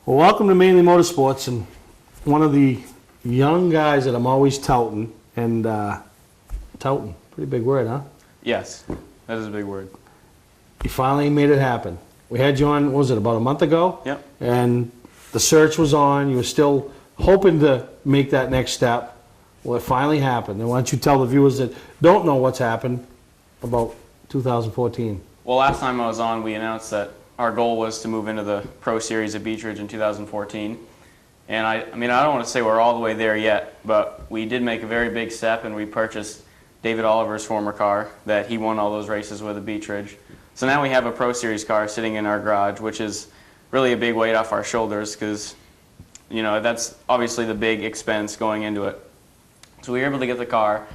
Well, welcome to Mainely Motorsports, and one of the young guys that I'm always touting, and touting, pretty big word, huh? Yes, that is a big word. You finally made it happen. We had you on, what was it, about a month ago? Yep. And the search was on. You were still hoping to make that next step. Well, it finally happened. And why don't you tell the viewers that don't know what's happened about 2014? Well, last time I was on, we announced that our goal was to move into the Pro Series at Beechridge in 2014. And I don't want to say we're all the way there yet, but we did make a very big step, and we purchased David Oliver's former car that he won all those races with at Beechridge. So now we have a Pro Series car sitting in our garage, which is really a big weight off our shoulders because, you know, that's obviously the big expense going into it. So we were able to get the car.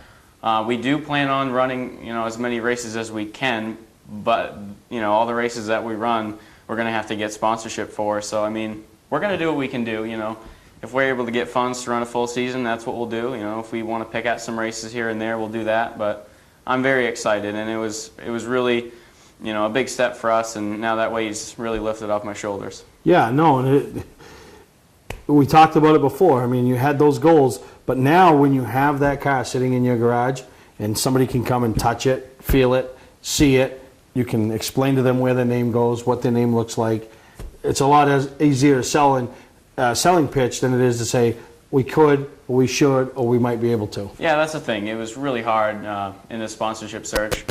We do plan on running, you know, as many races as we can, but, you know, all the races that we run, we're going to have to get sponsorship for. So, I mean, we're going to do what we can do, you know. If we're able to get funds to run a full season, that's what we'll do. You know, if we want to pick out some races here and there, we'll do that. But I'm very excited, and it was really, you know, a big step for us, and now that weight's really lifted off my shoulders. Yeah, no, and we talked about it before. I mean, you had those goals, but now when you have that car sitting in your garage and somebody can come and touch it, feel it, see it, you can explain to them where their name goes, what their name looks like. It's a lot easier selling pitch than it is to say we could, or we should, or we might be able to. Yeah, that's the thing. It was really hard in the sponsorship search,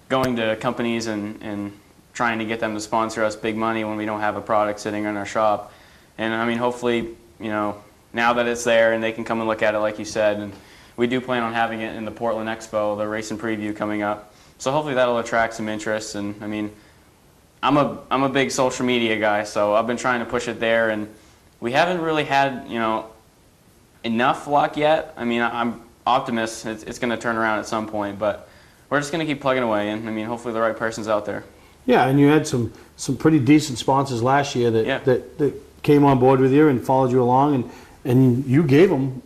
going to companies and trying to get them to sponsor us big money when we don't have a product sitting in our shop. And I mean, hopefully, you know, now that it's there and they can come and look at it like you said, and we do plan on having it in the Portland Expo, the race and preview coming up. So hopefully that'll attract some interest. And I mean, I'm a big social media guy, so I've been trying to push it there, and we haven't really had, you know, enough luck yet. I mean, I'm optimist it's going to turn around at some point, but we're just going to keep plugging away, and I mean, hopefully the right person's out there. Yeah, and you had some pretty decent sponsors last year that came on board with you and followed you along, and you gave them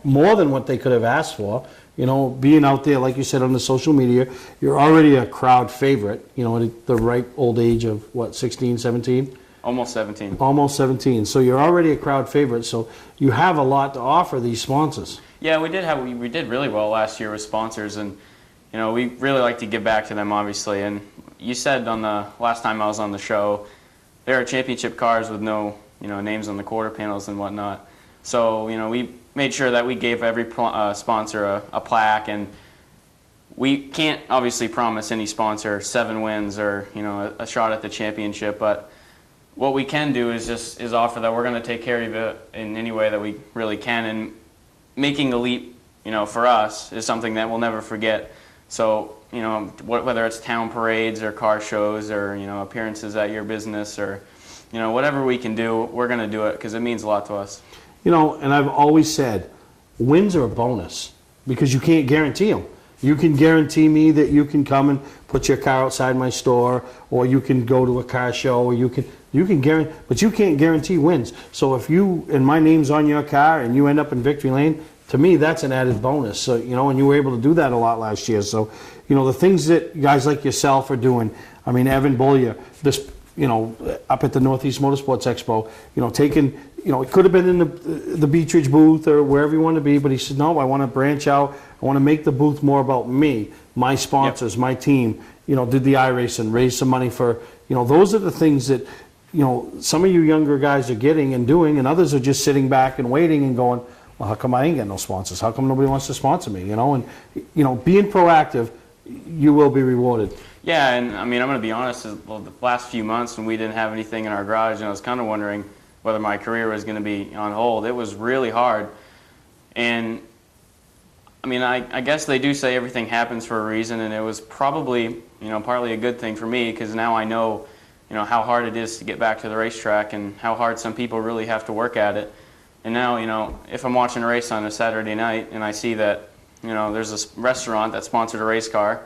more than what they could have asked for. You know, being out there, like you said, on the social media, you're already a crowd favorite, you know, at the ripe old age of, what, 16, 17? Almost 17. Almost 17. So you're already a crowd favorite, so you have a lot to offer these sponsors. Yeah, we did really well last year with sponsors, and, you know, we really like to give back to them, obviously. And you said on the last time I was on the show, there are championship cars with no, you know, names on the quarter panels and whatnot. So, you know, we made sure that we gave every sponsor a plaque, and we can't obviously promise any sponsor 7 wins or, you know, a shot at the championship, but what we can do is offer that we're going to take care of it in any way that we really can, and making the leap, you know, for us is something that we'll never forget. So, you know, whether it's town parades or car shows or, you know, appearances at your business or, you know, whatever we can do, we're going to do it because it means a lot to us. You know, and I've always said, wins are a bonus because you can't guarantee them. You can guarantee me that you can come and put your car outside my store, or you can go to a car show, or you can guarantee, but you can't guarantee wins. So if you and my name's on your car and you end up in victory lane, to me that's an added bonus. So, you know, and you were able to do that a lot last year. So, you know, the things that guys like yourself are doing. I mean, Evan Bullier, this, you know, up at the Northeast Motorsports Expo, you know, taking, you know, it could have been in the Beechridge booth or wherever you want to be, but he said, no, I want to branch out. I want to make the booth more about me, my sponsors, my team. You know, did the iRacing, raise some money for, you know, those are the things that, you know, some of you younger guys are getting and doing, and others are just sitting back and waiting and going, well, how come I ain't getting no sponsors? How come nobody wants to sponsor me? You know, and, you know, being proactive, you will be rewarded. Yeah, and I mean, I'm going to be honest, well, the last few months when we didn't have anything in our garage, and I was kind of wondering whether my career was going to be on hold. It was really hard. And I mean, I guess they do say everything happens for a reason, and it was probably, you know, partly a good thing for me because now I know, you know, how hard it is to get back to the racetrack and how hard some people really have to work at it. And now, you know, if I'm watching a race on a Saturday night and I see that, you know, there's a restaurant that sponsored a race car,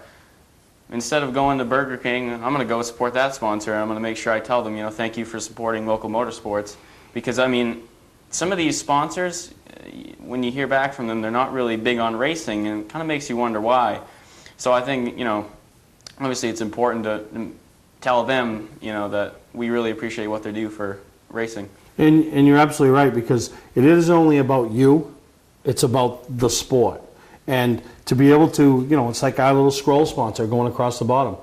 instead of going to Burger King, I'm going to go support that sponsor, and I'm going to make sure I tell them, you know, thank you for supporting local motorsports. Because, I mean, some of these sponsors, when you hear back from them, they're not really big on racing, and it kind of makes you wonder why. So I think, you know, obviously it's important to tell them, you know, that we really appreciate what they do for racing. And you're absolutely right, because it is only about you, it's about the sport. And to be able to, it's like our little scroll sponsor going across the bottom.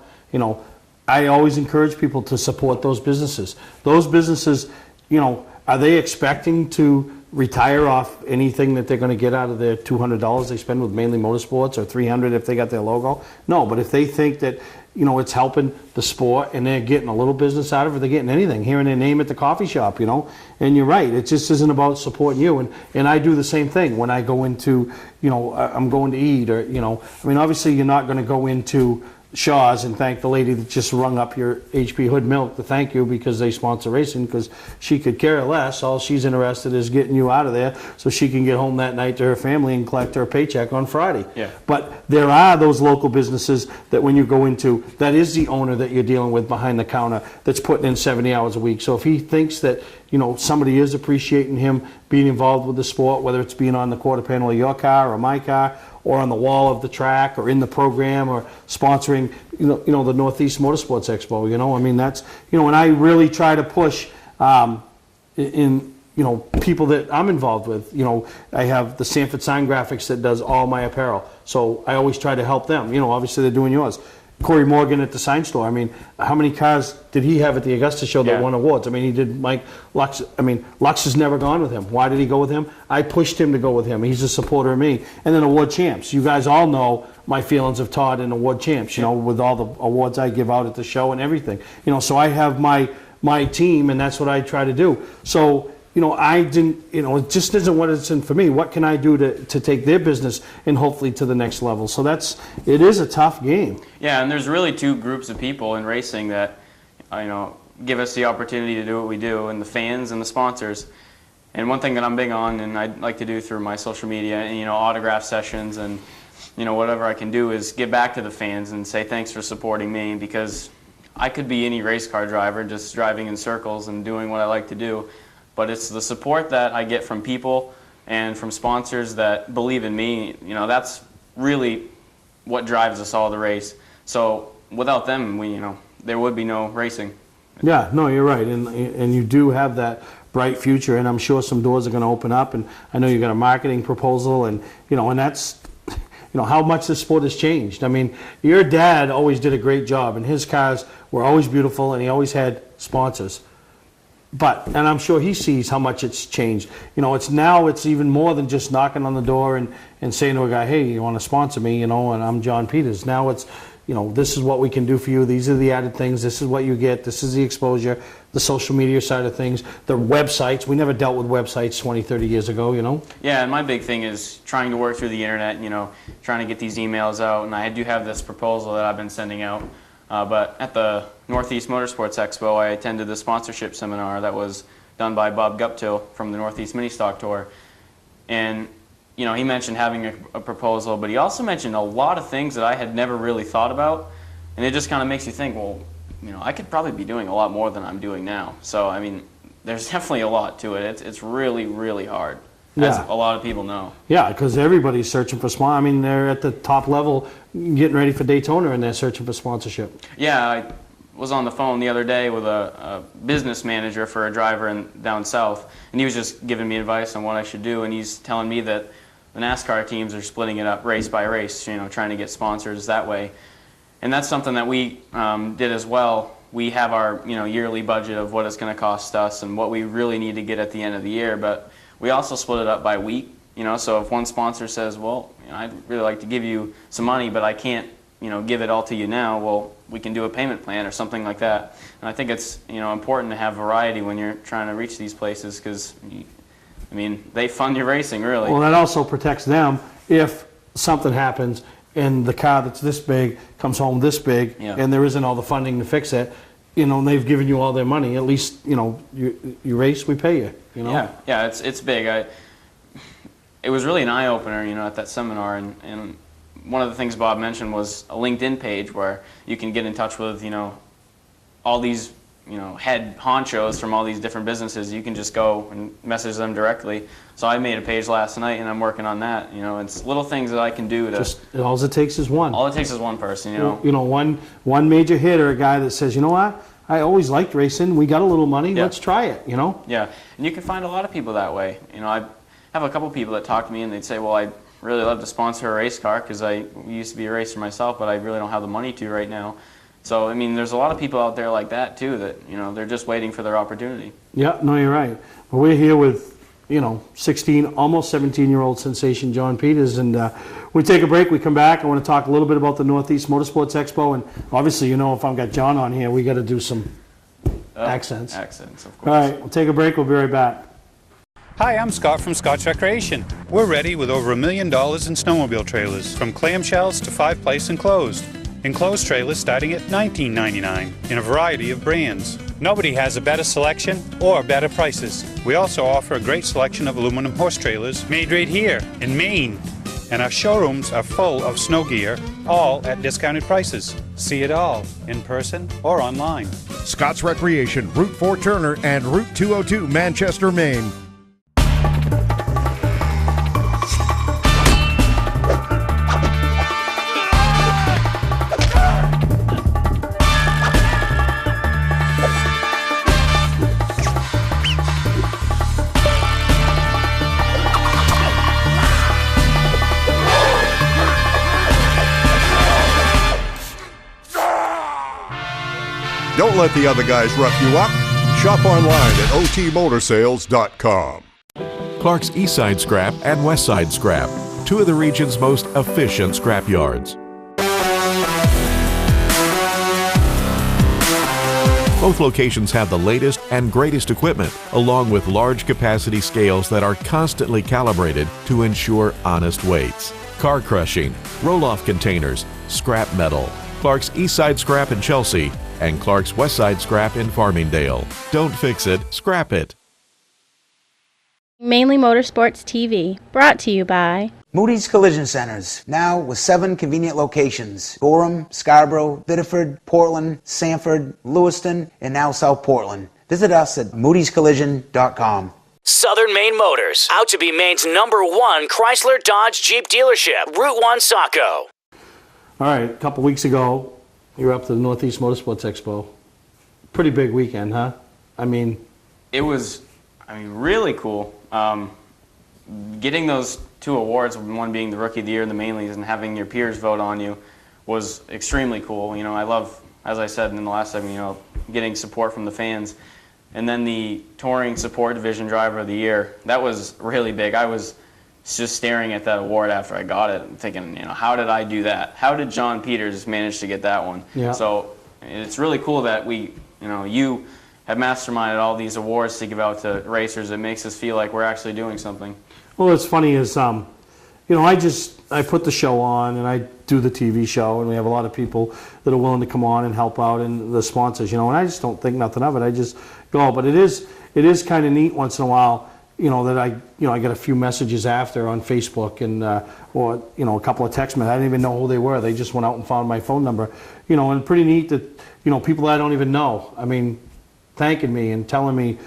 I always encourage people to support those businesses. Those businesses, are they expecting to retire off anything that they're going to get out of their $200 they spend with Mainely Motorsports, or $300 if they got their logo? No, but if they think that, it's helping the sport and they're getting a little business out of it, they're getting anything, hearing their name at the coffee shop, And you're right, it just isn't about supporting you. And I do the same thing when I go into, I'm going to eat, or, obviously you're not going to go into Shaw's and thank the lady that just rung up your HP Hood milk to thank you because they sponsor racing, because she could care less. All she's interested is getting you out of there so she can get home that night to her family and collect her paycheck on Friday. Yeah. But there are those local businesses that when you go into, that is the owner that you're dealing with behind the counter that's putting in 70 hours a week. So if he thinks that, somebody is appreciating him being involved with the sport, whether it's being on the quarter panel of your car or my car, or on the wall of the track, or in the program, or sponsoring, the Northeast Motorsports Expo, that's, and I really try to push in people that I'm involved with. I have the Sanford Sign Graphics that does all my apparel, so I always try to help them. Obviously they're doing yours. Corey Morgan at the sign store. How many cars did he have at the Augusta show that won awards? He did Mike Lux. Lux has never gone with him. Why did he go with him? I pushed him to go with him. He's a supporter of me. And then award champs. You guys all know my feelings of Todd and award champs, with all the awards I give out at the show and everything. So I have my team, and that's what I try to do. So, I didn't, it just isn't what it's in for me. What can I do to take their business and hopefully to the next level? So it is a tough game. Yeah, and there's really two groups of people in racing that, give us the opportunity to do what we do, and the fans and the sponsors. And one thing that I'm big on, and I'd like to do through my social media, and, autograph sessions and, whatever I can do, is give back to the fans and say thanks for supporting me, because I could be any race car driver just driving in circles and doing what I like to do. But it's the support that I get from people and from sponsors that believe in me. That's really what drives us all to race. So without them, there would be no racing. Yeah, no, you're right, and you do have that bright future, and I'm sure some doors are going to open up. And I know you got a marketing proposal, and and that's how much the sport has changed. Your dad always did a great job, and his cars were always beautiful, and he always had sponsors. And I'm sure he sees how much it's changed. It's even more than just knocking on the door and saying to a guy, hey, you want to sponsor me, and I'm John Peters. Now it's, this is what we can do for you. These are the added things. This is what you get. This is the exposure, the social media side of things, the websites. We never dealt with websites 20, 30 years ago, Yeah, and my big thing is trying to work through the internet, trying to get these emails out. And I do have this proposal that I've been sending out. But at the Northeast Motorsports Expo, I attended the sponsorship seminar that was done by Bob Guptill from the Northeast Mini Stock Tour. And, he mentioned having a proposal, but he also mentioned a lot of things that I had never really thought about. And it just kind of makes you think, well, I could probably be doing a lot more than I'm doing now. So, there's definitely a lot to it. It's really, really hard, as a lot of people know. Yeah, because everybody's searching for sponsor. They're at the top level getting ready for Daytona, and they're searching for sponsorship. Yeah, I was on the phone the other day with a business manager for a driver down south, and he was just giving me advice on what I should do, and he's telling me that the NASCAR teams are splitting it up race by race, trying to get sponsors that way. And that's something that we did as well. We have our yearly budget of what it's going to cost us and what we really need to get at the end of the year, but we also split it up by week. So if one sponsor says, well, I'd really like to give you some money, but I can't, give it all to you now, well, we can do a payment plan or something like that. And I think it's, important to have variety when you're trying to reach these places, because, they fund your racing, really. Well, that also protects them if something happens and the car that's this big comes home this big, and there isn't all the funding to fix it. And they've given you all their money. At least, you race, we pay you. Yeah, it's big. It was really an eye-opener, at that seminar, and one of the things Bob mentioned was a LinkedIn page where you can get in touch with, all these, head honchos from all these different businesses. You can just go and message them directly. So I made a page last night, and I'm working on that. It's little things that I can do to... Just, all it takes is one. All it takes is one person, One major hitter, a guy that says, you know what? I always liked racing. We got a little money. Yeah. Let's try it, you know? Yeah, and you can find a lot of people that way. You know, I have a couple people that talk to me and they'd say, well, I'd really love to sponsor a race car because I used to be a racer myself, but I really don't have the money to right now. So, I mean, there's a lot of people out there like that too that, you know, they're just waiting for their opportunity. Yeah, no, you're right. Well, we're here with, you know, 16, almost 17-year-old sensation John Peters, and we take a break. We come back. I want to talk a little bit about the Northeast Motorsports Expo, and obviously, you know, if I've got John on here, we got to do some accents. Accents, of course. All right, we'll take a break. We'll be right back. Hi, I'm Scott from Scott's Recreation. We're ready with over $1 million in snowmobile trailers, from clamshells to 5-place enclosed. Enclosed trailers starting at $19.99 in a variety of brands. Nobody has a better selection or better prices. We also offer a great selection of aluminum horse trailers made right here in Maine. And our showrooms are full of snow gear, all at discounted prices. See it all in person or online. Scott's Recreation, Route 4 Turner and Route 202 Manchester, Maine. Don't let the other guys rough you up. Shop online at otmotorsales.com. Clark's Eastside Scrap and Westside Scrap, two of the region's most efficient scrap yards. Both locations have the latest and greatest equipment, along with large capacity scales that are constantly calibrated to ensure honest weights. Car crushing, roll-off containers, scrap metal. Clark's Eastside Scrap in Chelsea and Clark's Westside Scrap in Farmingdale. Don't fix it, scrap it. Mainely Motorsports TV, brought to you by Moody's Collision Centers, now with 7 convenient locations: Gorham, Scarborough, Biddeford, Portland, Sanford, Lewiston, and now South Portland. Visit us at moodyscollision.com. Southern Maine Motors, out to be Maine's #1 Chrysler Dodge Jeep dealership, Route 1 Saco. All right, a couple weeks ago, you were up to the Northeast Motorsports Expo. Pretty big weekend, huh? I mean, It was, really cool. Getting those 2 awards, one being the Rookie of the Year and the Mainleys, and having your peers vote on you was extremely cool. You know, I love, as I said in the last segment, you know, getting support from the fans. And then the Touring Support Division Driver of the Year, that was really big. I was just staring at that award after I got it and thinking, you know, how did I do that? How did John Peters manage to get that one? Yeah. So it's really cool that you have masterminded all these awards to give out to racers. It makes us feel like we're actually doing something. well, what's funny is, you know, I put the show on and I do the TV show, and we have a lot of people that are willing to come on and help out, and the sponsors, you know, and I just don't think nothing of it. I just go, but it is kind of neat once in a while, you know, that I get a few messages after on Facebook and or, you know, a couple of text messages. I didn't even know who they were. They just went out and found my phone number, you know, and pretty neat that, you know, people that I don't even know, I mean, thanking me and telling me,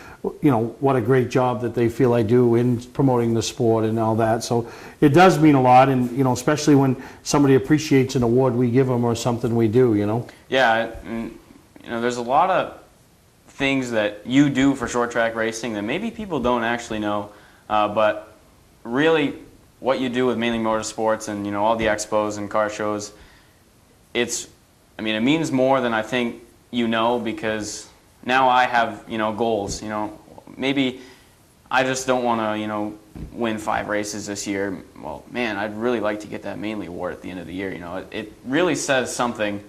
you know, what a great job that they feel I do in promoting the sport and all that. So it does mean a lot, and, you know, especially when somebody appreciates an award we give them or something we do, you know. Yeah, and, you know, there's a lot of things that you do for short track racing that maybe people don't actually know, but really what you do with Mainly Motorsports and, you know, all the expos and car shows, it means more than I think you know, because now I have, you know, goals. You know, maybe I just don't want to, you know, win 5 races this year. Well, man, I'd really like to get that Mainly award at the end of the year. You know, it really says something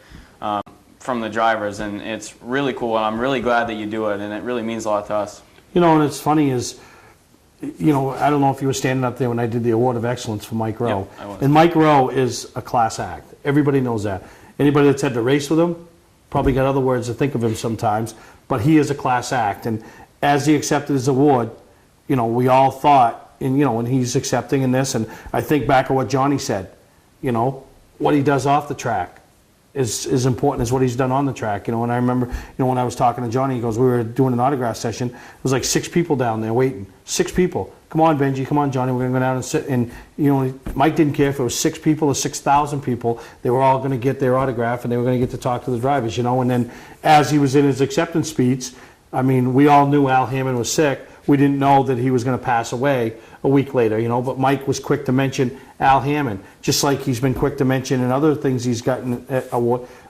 from the drivers, and it's really cool, and I'm really glad that you do it, and it really means a lot to us. You know, and it's funny is, you know, I don't know if you were standing up there when I did the Award of Excellence for Mike Rowe. Yep, I was. And Mike Rowe is a class act. Everybody knows that. Anybody that's had to race with him probably got other words to think of him sometimes, but he is a class act. And as he accepted his award, you know, we all thought, and, you know, when he's accepting in this, and I think back of what Johnny said, you know, what he does off the track. as important as what he's done on the track. And I remember, when I was talking to Johnny, he goes, we were doing an autograph session. It was like 6 people down there waiting. 6 people. Come on, Benji. Come on, Johnny. We're going to go down and sit. And, Mike didn't care if it was 6 people or 6,000 people. They were all going to get their autograph, and they were going to get to talk to the drivers, And then as he was in his acceptance speech, we all knew Al Hammond was sick. We didn't know that he was going to pass away a week later, But Mike was quick to mention Al Hammond, just like he's been quick to mention in other things he's gotten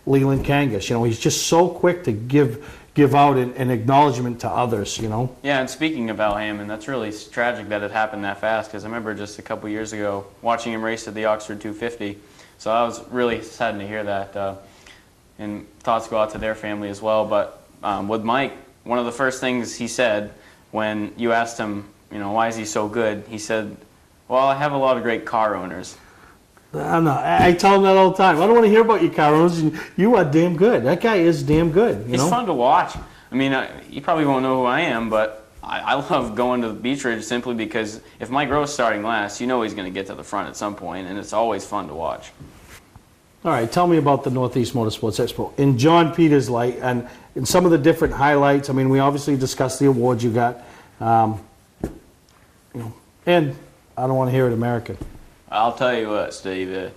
Leland Kangas. He's just so quick to give out an acknowledgement to others, Yeah, and speaking of Al Hammond, that's really tragic that it happened that fast, because I remember just a couple years ago watching him race at the Oxford 250. So I was really saddened to hear that, and thoughts go out to their family as well. But with Mike, one of the first things he said when you asked him, why is he so good? He said, well, I have a lot of great car owners. I tell him that all the time. I don't want to hear about your car owners. You are damn good. That guy is damn good. He's fun to watch. You probably won't know who I am, but I love going to the Beech Ridge simply because if Mike Rowe's starting last, he's going to get to the front at some point, and it's always fun to watch. All right, tell me about the Northeast Motorsports Expo. In John Peters' light, and in some of the different highlights, we obviously discussed the awards you got. And I don't want to hear it American. I'll tell you what, Steve,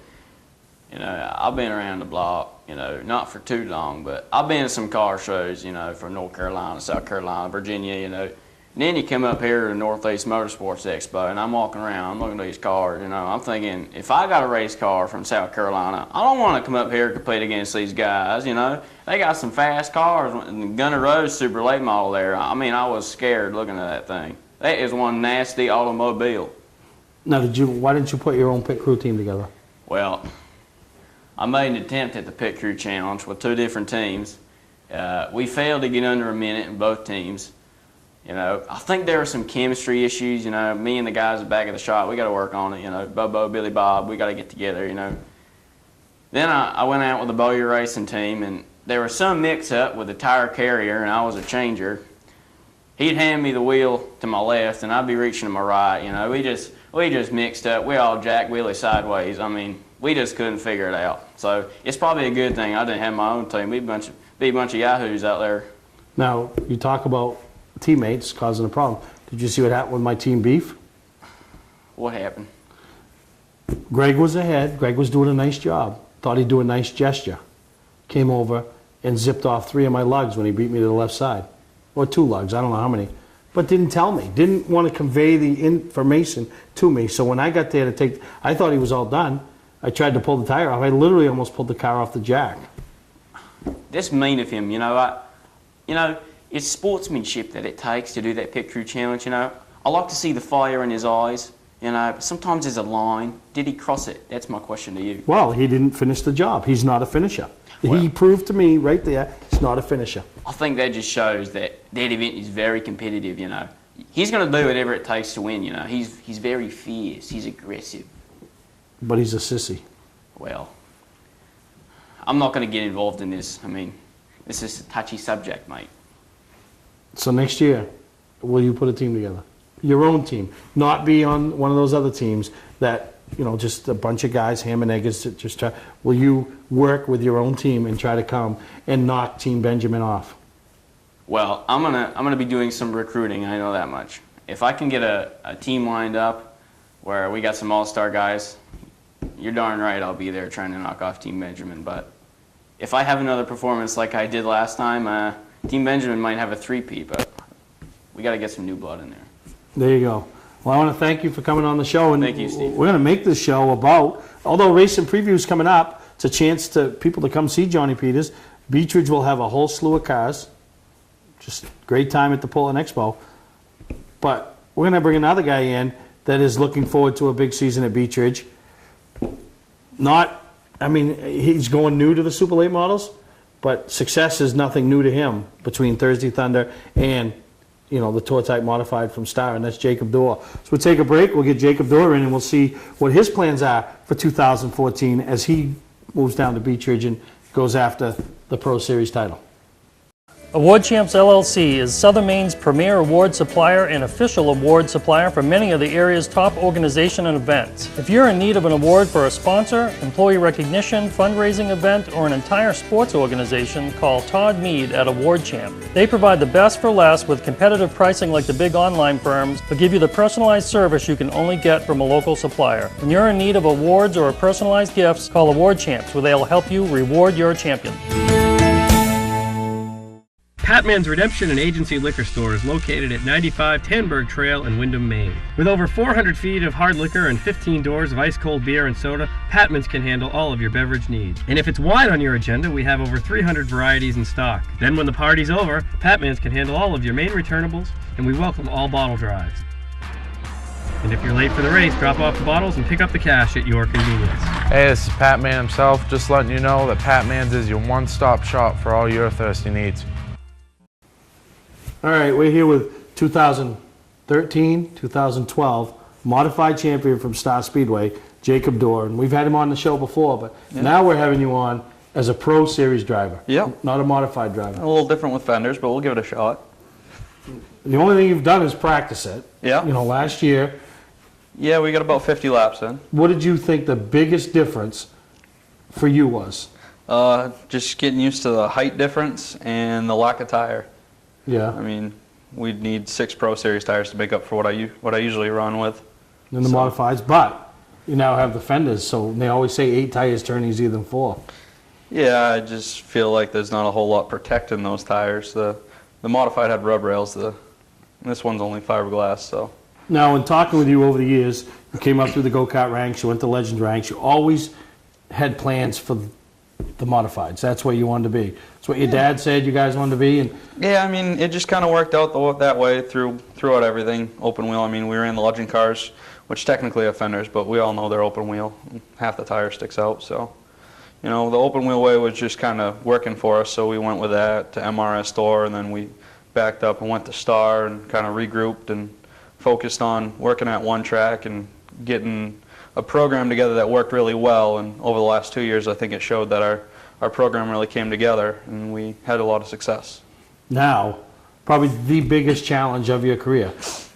I've been around the block, not for too long, but I've been to some car shows, from North Carolina, South Carolina, Virginia, And then you come up here to the Northeast Motorsports Expo, and I'm walking around, I'm looking at these cars, I'm thinking, if I got a race car from South Carolina, I don't want to come up here and compete against these guys, They got some fast cars, and Gunner Rose Super Late model there. I was scared looking at that thing. That is one nasty automobile. Now, why didn't you put your own pit crew team together? Well, I made an attempt at the pit crew challenge with 2 different teams. We failed to get under a minute in both teams. I think there were some chemistry issues. Me and the guys at the back of the shop, we got to work on it. Bobo, Billy Bob, we got to get together. Then I went out with the Bowyer Racing team, and there was some mix-up with the tire carrier, and I was a changer. He'd hand me the wheel to my left, and I'd be reaching to my right. We just mixed up. We all jack wheelie sideways. We just couldn't figure it out. So it's probably a good thing I didn't have my own team. We'd be a bunch of yahoos out there. Now, you talk about teammates causing a problem. Did you see what happened with my team beef? What happened? Greg was ahead. Greg was doing a nice job. Thought he'd do a nice gesture. Came over and zipped off 3 of my lugs when he beat me to the left side. Or 2 lugs, I don't know how many. But didn't tell me. Didn't want to convey the information to me. So when I got there I thought he was all done. I tried to pull the tire off. I literally almost pulled the car off the jack. That's mean of him, it's sportsmanship that it takes to do that pit crew challenge, I like to see the fire in his eyes, but sometimes there's a line. Did he cross it? That's my question to you. Well, he didn't finish the job. He's not a finisher. He proved to me right there he's not a finisher. I think that just shows that event is very competitive, He's going to do whatever it takes to win, He's very fierce. He's aggressive. But he's a sissy. Well, I'm not going to get involved in this. This is a touchy subject, mate. So next year, will you put a team together? Your own team. Not be on one of those other teams that, just a bunch of guys, ham and eggs, that just try. Will you work with your own team and try to come and knock Team Benjamin off? Well, I'm gonna be doing some recruiting, I know that much. If I can get a team lined up where we got some all-star guys, you're darn right I'll be there trying to knock off Team Benjamin. But if I have another performance like I did last time, Team Benjamin might have a 3-peat, but we got to get some new blood in there. There you go. Well, I want to thank you for coming on the show. And thank you, Steve. We're going to make this show about, although Racing Preview is coming up, it's a chance to people to come see Johnny Peters. Beech Ridge will have a whole slew of cars. Just great time at the Portland Expo. But we're going to bring another guy in that is looking forward to a big season at Beech Ridge. He's going new to the Super Late models, but success is nothing new to him between Thursday Thunder and the Tour Type Modified from Star, and that's Jacob Dore. So we'll take a break, we'll get Jacob Dore in, and we'll see what his plans are for 2014 as he moves down to Beech Ridge and goes after the Pro Series title. Award Champs LLC is Southern Maine's premier award supplier and official award supplier for many of the area's top organizations and events. If you're in need of an award for a sponsor, employee recognition, fundraising event, or an entire sports organization, call Todd Mead at Award Champ. They provide the best for less with competitive pricing like the big online firms, but give you the personalized service you can only get from a local supplier. When you're in need of awards or personalized gifts, call Award Champs, where they'll help you reward your champion. Patman's Redemption and Agency Liquor Store is located at 95 Tanberg Trail in Windham, Maine. With over 400 feet of hard liquor and 15 doors of ice-cold beer and soda, Patman's can handle all of your beverage needs. And if it's wine on your agenda, we have over 300 varieties in stock. Then when the party's over, Patman's can handle all of your Maine returnables, and we welcome all bottle drives. And if you're late for the race, drop off the bottles and pick up the cash at your convenience. Hey, this is Pat Man himself, just letting you know that Pat Man's is your one-stop shop for all your thirsty needs. All right, we're here with 2013, 2012 modified champion from Star Speedway, Jacob Dore. And we've had him on the show before, but now we're having you on as a Pro Series driver. Yep. Not a modified driver. A little different with fenders, but we'll give it a shot. The only thing you've done is practice it. Yeah. You know, last year. Yeah, we got about 50 laps in. What did you think the biggest difference for you was? Just getting used to the height difference and the lack of tire. Yeah. I mean, we'd need 6 Pro Series tires to make up for what I usually run with. And the modifieds, but you now have the fenders, so they always say 8 tires turn easier than 4. Yeah, I just feel like there's not a whole lot protecting those tires. The modified had rub rails. This one's only fiberglass, so. Now, in talking with you over the years, you came up through the go-kart ranks, you went to Legends ranks, you always had plans for the modifieds. That's where you wanted to be. That's what your dad said you guys wanted to be. And yeah, I mean, it just kind of worked out that way throughout everything. Open wheel, I mean, we ran the Legend cars, which technically have fenders, but we all know they're open wheel. Half the tire sticks out, so. You know, the open wheel way was just kind of working for us, so we went with that to MRS Dore, and then we backed up and went to Star and kind of regrouped and focused on working at one track and getting a program together that worked really well. And over the last 2 years, I think it showed that our program really came together and we had a lot of success. Now, probably the biggest challenge of your career.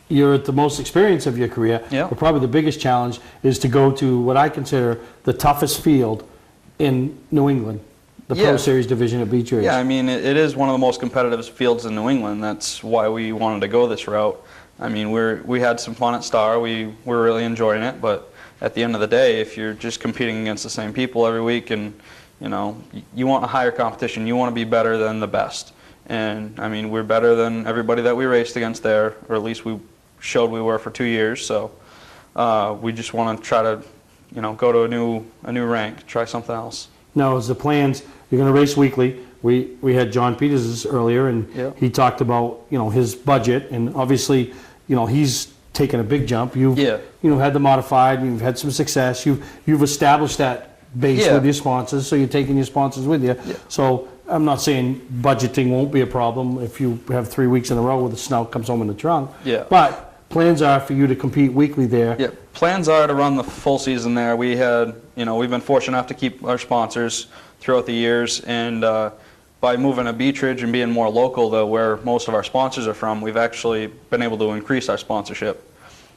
You're at the most experience of your career, but probably the biggest challenge is to go to what I consider the toughest field in New England, the Pro Series division at Beach Ridge. Yeah, I mean, it is one of the most competitive fields in New England. That's why we wanted to go this route. I mean, we had some fun at Star. We were really enjoying it, but at the end of the day, if you're just competing against the same people every week and, you know, you want a higher competition, you want to be better than the best. And, I mean, we're better than everybody that we raced against there, or at least we showed we were for 2 years. So we just want to try to, you know, go to a new rank, try something else. Now, as the plans, you're going to race weekly. We had John Peters earlier, and he talked about, you know, his budget, and obviously, you know, he's taken a big jump. You've you know, had the modified, you've had some success. You've established that base with your sponsors, so you're taking your sponsors with you. So I'm not saying budgeting won't be a problem if you have 3 weeks in a row where the snow comes home in the trunk. But plans are for you to compete weekly there. Plans are to run the full season there. We had, you know, we've been fortunate enough to keep our sponsors throughout the years, and by moving to Beach Ridge and being more local to where most of our sponsors are from, we've actually been able to increase our sponsorship.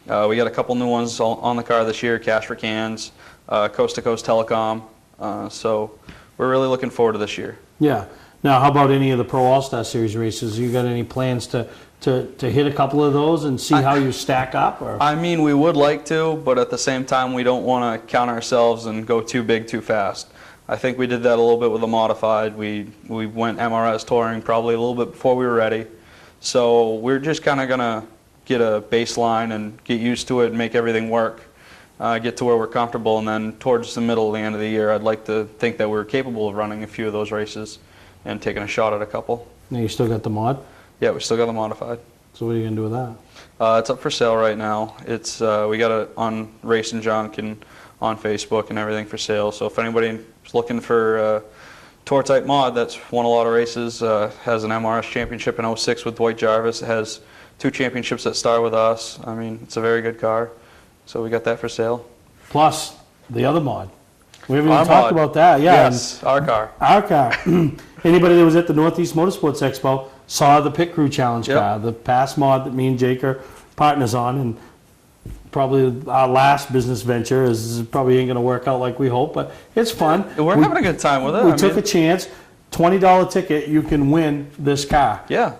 We got a couple new ones on the car this year, Cash for Cans, Coast to Coast Telecom, so we're really looking forward to this year. Yeah. Now, how about any of the Pro All-Star Series races? You got any plans to hit a couple of those and see how you stack up? Or? I mean, we would like to, but at the same time, we don't want to count ourselves and go too big too fast. I think we did that a little bit with the modified. We went MRS touring probably a little bit before we were ready. So we're just kind of going to get a baseline and get used to it and make everything work, get to where we're comfortable, and then towards the middle of the end of the year, I'd like to think that we're capable of running a few of those races and taking a shot at a couple. Now you still got the mod? Yeah, we still got the modified. So what are you going to do with that? It's up for sale right now. It's we got it on Race and Junk and on Facebook and everything for sale. So if anybody is looking for tour type mod that's won a lot of races, has an MRS championship in 06 with Dwight Jarvis, it has 2 championships at Star with us. I mean, it's a very good car. So we got that for sale. Plus the other mod. We haven't even Our talked mod. about that. Yeah, Yes, our car. our car. Anybody that was at the Northeast Motorsports Expo saw the Pit Crew Challenge Yep. car, the past mod that me and Jake are partners on, and probably our last business venture is probably ain't going to work out like we hope, but it's fun. We're having a good time with it. We I took mean, a chance. $20 ticket, you can win this car. Yeah.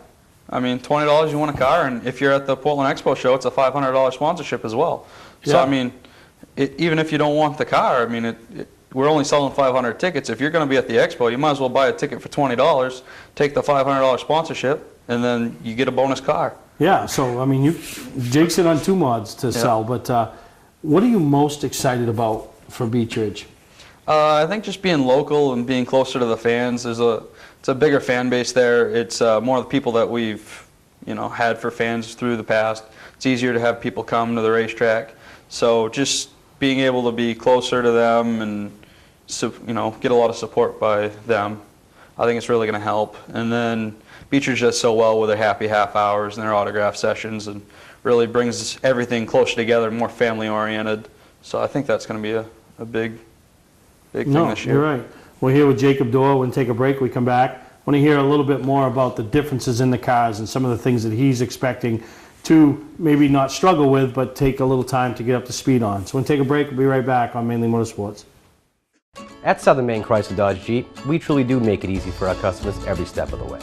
I mean, $20 you win a car, and if you're at the Portland Expo show, it's a $500 sponsorship as well. So, Yeah. I mean, even if you don't want the car, I mean, we're only selling 500 tickets. If you're going to be at the expo, you might as well buy a ticket for $20, take the $500 sponsorship, and then you get a bonus car. Yeah, so, I mean, Jake's in on 2 mods to sell, but what are you most excited about for Beech Ridge? I think just being local and being closer to the fans. It's a bigger fan base there. It's more of the people that we've had for fans through the past. It's easier to have people come to the racetrack. So just being able to be closer to them and get a lot of support by them, I think it's really going to help. And then Beech Ridge does so well with their happy half hours and their autograph sessions, and really brings everything closer together, more family oriented. So I think that's going to be a big thing this year. You're right. We're here with Jacob Dore. We're going to take a break. We come back. I want to hear a little bit more about the differences in the cars and some of the things that he's expecting to maybe not struggle with, but take a little time to get up to speed on. So we'll take a break. We'll be right back on Mainly Motorsports. At Southern Maine Chrysler Dodge Jeep, we truly do make it easy for our customers every step of the way.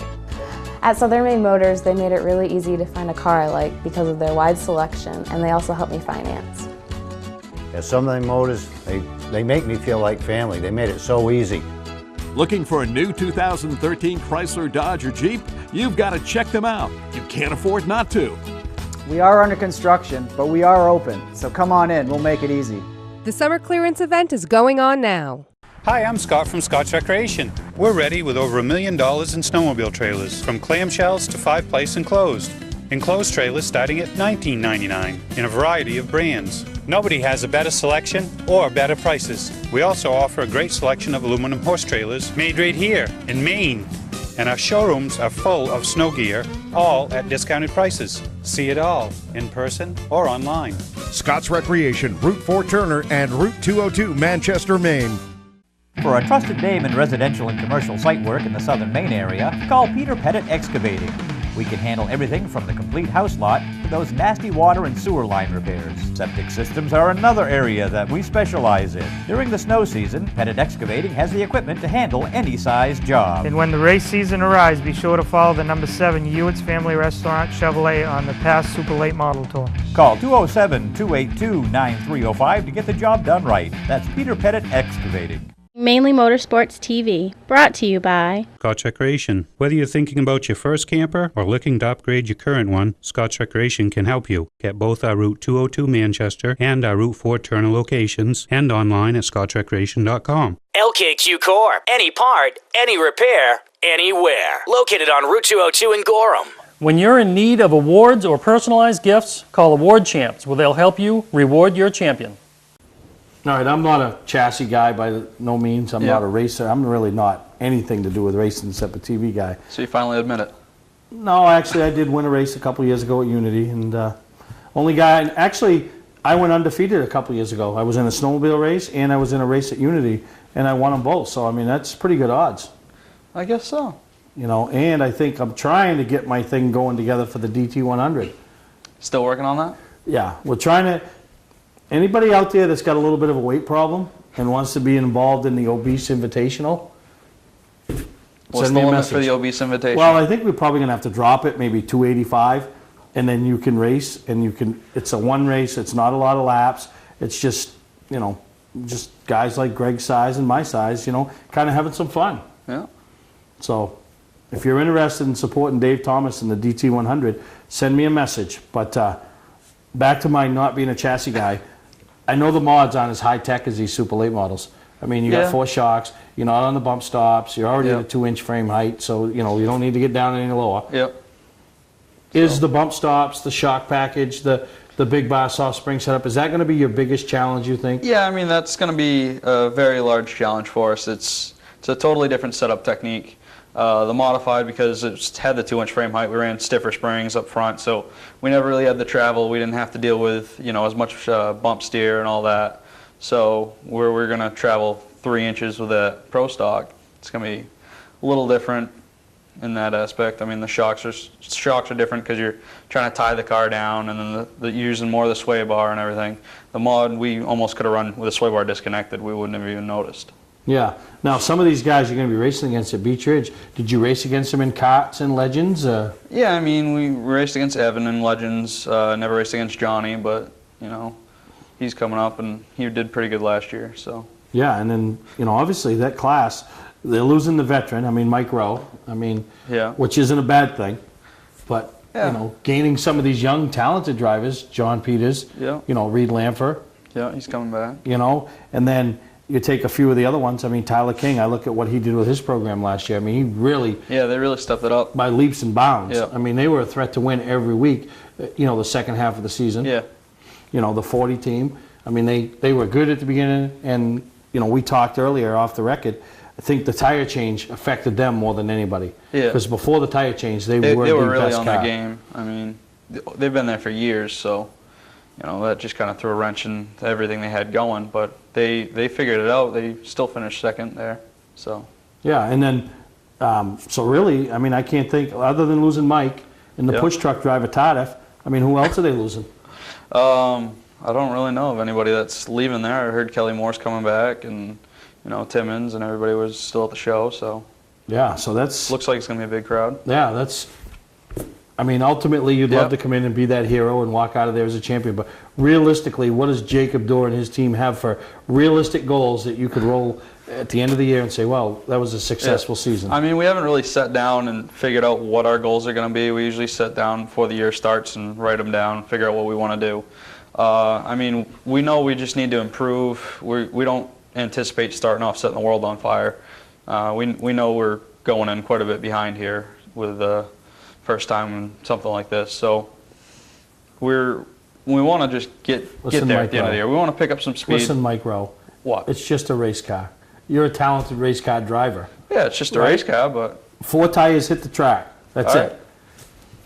At Southern Maine Motors, they made it really easy to find a car I like because of their wide selection, and they also help me finance. At Southern Maine Motors, they make me feel like family. They made it so easy. Looking for a new 2013 Chrysler Dodge or Jeep? You've got to check them out. You can't afford not to. We are under construction, but we are open, so come on in, we'll make it easy. The summer clearance event is going on now. Hi, I'm Scott from Scott's Recreation. We're ready with over $1 million in snowmobile trailers, from clamshells to 5-place enclosed. Enclosed trailers starting at $19.99 in a variety of brands. Nobody has a better selection or better prices. We also offer a great selection of aluminum horse trailers made right here in Maine. And our showrooms are full of snow gear, all at discounted prices. See it all, in person or online. Scott's Recreation, Route 4 Turner and Route 202 Manchester, Maine. For a trusted name in residential and commercial site work in the Southern Maine area, call Peter Pettit Excavating. We can handle everything from the complete house lot to those nasty water and sewer line repairs. Septic systems are another area that we specialize in. During the snow season, Pettit Excavating has the equipment to handle any size job. And when the race season arrives, be sure to follow the number 7 Hewitt's Family Restaurant Chevrolet on the past Super Late Model Tour. Call 207-282-9305 to get the job done right. That's Peter Pettit Excavating. Mainly Motorsports TV, brought to you by Scott's Recreation. Whether you're thinking about your first camper or looking to upgrade your current one, Scott's Recreation can help you. Get both our Route 202 Manchester and our Route 4 Turner locations, and online at scottsrecreation.com. LKQ Core. Any part, any repair, anywhere. Located on Route 202 in Gorham. When you're in need of awards or personalized gifts, call Award Champs, where they'll help you reward your champion. All right, I'm not a chassis guy by no means. I'm not a racer. I'm really not anything to do with racing except a TV guy. So you finally admit it? No, actually, I did win a race a couple years ago at Unity, and only guy. Actually, I went undefeated a couple years ago. I was in a snowmobile race and I was in a race at Unity, and I won them both. So I mean, that's pretty good odds. I guess so. And I think I'm trying to get my thing going together for the DT100. Still working on that? Yeah, we're trying to. Anybody out there that's got a little bit of a weight problem and wants to be involved in the Obese Invitational, What's send the me a limit message. for the Obese Invitational? Well, I think we're probably going to have to drop it, maybe 285, and then you can race, and you can. It's a one race. It's not a lot of laps. It's just, just guys like Greg's size and my size, kind of having some fun. Yeah. So, if you're interested in supporting Dave Thomas and the DT100, send me a message. But back to my not being a chassis guy. I know the mods aren't as high tech as these super late models. I mean, you got 4 shocks. You're not on the bump stops. You're already at a 2-inch frame height, so you don't need to get down any lower. Yep. Is the bump stops, the shock package, the big bar soft spring setup, is that going to be your biggest challenge, you think? Yeah, I mean, that's going to be a very large challenge for us. It's a totally different setup technique. The modified, because it had the 2-inch frame height, we ran stiffer springs up front, so we never really had the travel. We didn't have to deal with as much bump steer and all that. So we're going to travel 3 inches with that Pro Stock. It's going to be a little different in that aspect. I mean, the shocks are different because you're trying to tie the car down, and then you're using more of the sway bar and everything. The mod, we almost could have run with the sway bar disconnected. We wouldn't have even noticed. Yeah. Now, some of these guys you're going to be racing against at Beech Ridge, did you race against them in karts and Legends? Yeah, I mean, we raced against Evan in Legends. Never raced against Johnny, but, you know, he's coming up, and he did pretty good last year, so. Yeah, and then, you know, obviously that class, they're losing the veteran, I mean, Mike Rowe, I mean, yeah, which isn't a bad thing. But, yeah, you know, gaining some of these young, talented drivers, John Peters, yeah, you know, Reed Lamfer. Yeah, he's coming back. You know, and then you take a few of the other ones. I mean, Tyler King, I look at what he did with his program last year. I mean, he really... Yeah, they really stepped it up. By leaps and bounds. Yeah. I mean, they were a threat to win every week, you know, the second half of the season. Yeah. You know, the 40 team. I mean, they were good at the beginning, and, you know, we talked earlier off the record, I think the tire change affected them more than anybody. Yeah. Because before the tire change, they were They the were really best on car. their game. I mean, they've been there for years, so, you know, that just kind of threw a wrench in everything they had going. But they figured it out. They still finished second there, so. Yeah, and then, so really, I mean, I can't think, other than losing Mike and the Yeah. push truck driver, Tardif, I mean, who else are they losing? I don't really know of anybody that's leaving there. I heard Kelly Moore's coming back, and, you know, Timmons and everybody was still at the show, so. Yeah, so that's... Looks like it's going to be a big crowd. Yeah, that's... I mean, ultimately, you'd love to come in and be that hero and walk out of there as a champion, but realistically, what does Jacob Dore and his team have for realistic goals that you could roll at the end of the year and say, well, that was a successful season? I mean, we haven't really sat down and figured out what our goals are going to be. We usually sit down before the year starts and write them down, figure out what we want to do. I mean, we know we just need to improve. We don't anticipate starting off setting the world on fire. We know we're going in quite a bit behind here with the first time in something like this. So we want to just get there at the end of the year. We want to pick up some speed. Listen, Mike Rowe. What? It's just a race car. You're a talented race car driver. Yeah, it's just a race car, but... 4 tires hit the track. That's All it. right.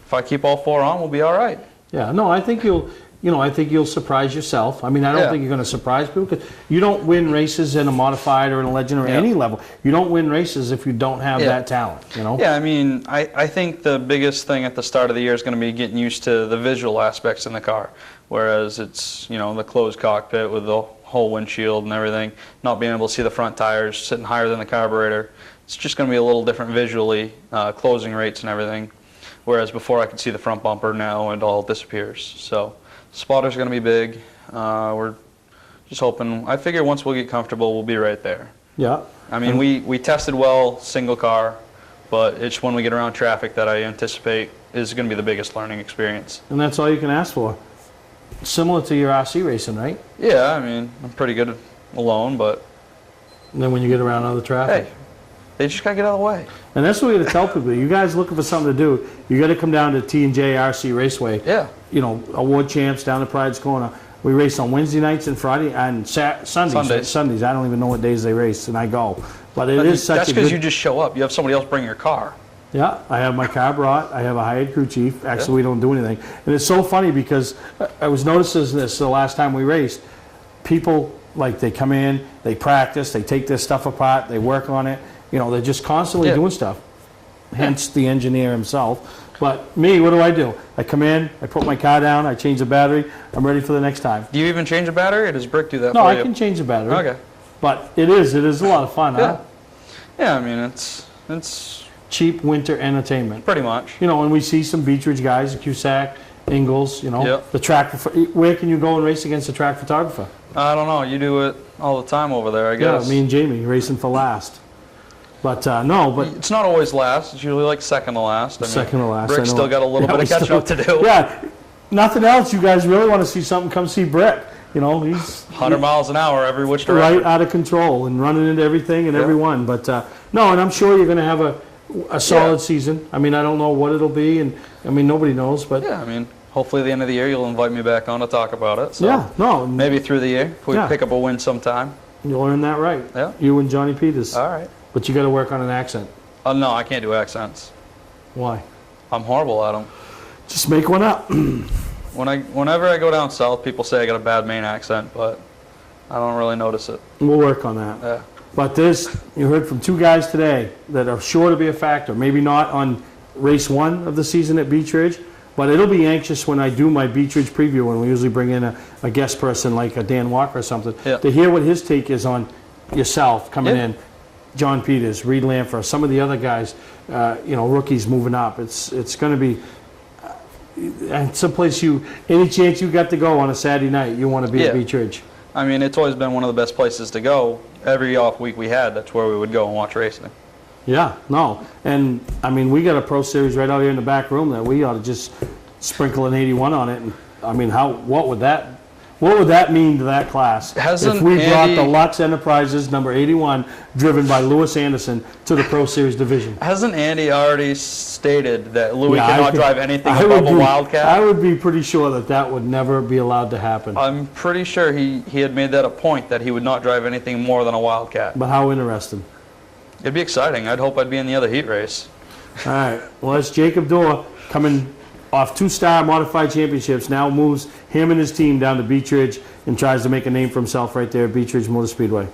If I keep all 4 on, we'll be all right. Yeah, no, I think you'll surprise yourself. I mean, I don't think you're going to surprise people, because you don't win races in a modified or in a Legend or any level. You don't win races if you don't have that talent, you know? Yeah, I mean, I think the biggest thing at the start of the year is going to be getting used to the visual aspects in the car, whereas it's, you know, the closed cockpit with the whole windshield and everything, not being able to see the front tires, sitting higher than the carburetor. It's just going to be a little different visually, closing rates and everything, whereas before I could see the front bumper, now it all disappears. So spotter's going to be big. We're just hoping, I figure once we'll get comfortable, we'll be right there. Yeah. I mean, we tested well, single car, but it's when we get around traffic that I anticipate is going to be the biggest learning experience. And that's all you can ask for. Similar to your RC racing, right? Yeah, I mean, I'm pretty good alone, but... And then when you get around other traffic? Hey, they just got to get out of the way. And that's what we got to tell people. You guys looking for something to do, you got to come down to T&J RC Raceway. Yeah. You know, award champs down at Pride's Corner. We race on Wednesday nights and Friday and Sundays. I don't even know what days they race, and I go. But it is such a good... That's because you just show up. You have somebody else bring your car. Yeah, I have my car brought. I have a hired crew chief. Actually, we don't do anything. And it's so funny because I was noticing this the last time we raced. People, like, they come in, they practice, they take their stuff apart, they work on it. You know, they're just constantly doing stuff. Hence the engineer himself. But me, what do? I come in, I put my car down, I change the battery, I'm ready for the next time. Do you even change a battery, or does Brick do that No, for I you? can change the battery. Okay. But it is a lot of fun, huh? Yeah, I mean, it's cheap winter entertainment. Pretty much. You know, and we see some Beech Ridge guys, Cusack, Ingalls, you know. Yep. The track, where can you go and race against a track photographer? I don't know. You do it all the time over there, I guess. Yeah, me and Jamie racing for last. But no, but it's not always last. It's usually like second to last. I mean, second to last. Brick's still got a little bit of catch up to do. Yeah, nothing else. You guys really want to see something? Come see Brick. You know, he's 100 miles an hour every which direction. Right out of control and running into everything and everyone. But no, and I'm sure you're going to have a solid season. I mean, I don't know what it'll be, and I mean nobody knows. But yeah, I mean, hopefully at the end of the year you'll invite me back on to talk about it. So yeah, no, maybe through the year if we pick up a win sometime. You'll earn that right. Yeah, you and Johnny Peters. All right. But you got to work on an accent. Oh no, I can't do accents. Why? I'm horrible at them. Just make one up. Whenever I go down south, people say I got a bad Maine accent, but I don't really notice it. We'll work on that. Yeah. But you heard from two guys today that are sure to be a factor. Maybe not on race 1 of the season at Beech Ridge, but it'll be anxious when I do my Beech Ridge preview, when we usually bring in a guest person like a Dan Walker or something, to hear what his take is on yourself coming in, John Peters, Reed Lanfer, some of the other guys, rookies moving up. It's going to be someplace any chance you got to go on a Saturday night, you want to be at Beech Ridge. I mean, it's always been one of the best places to go. Every off week we had, that's where we would go and watch racing. Yeah, no. And, I mean, we got a Pro Series right out here in the back room that we ought to just sprinkle an 81 on it. And, I mean, what would that mean to that class? If we brought the Lux Enterprises number 81, driven by Lewis Anderson, to the Pro Series division? Hasn't Andy already stated that Louis cannot drive anything above a Wildcat? I would be pretty sure that would never be allowed to happen. I'm pretty sure he had made that a point, that he would not drive anything more than a Wildcat. But how interesting. It'd be exciting. I'd hope I'd be in the other heat race. All right. Well, that's Jacob Dore coming off 2-star modified championships, now moves him and his team down to Beech Ridge and tries to make a name for himself right there at Beech Ridge Motor Speedway.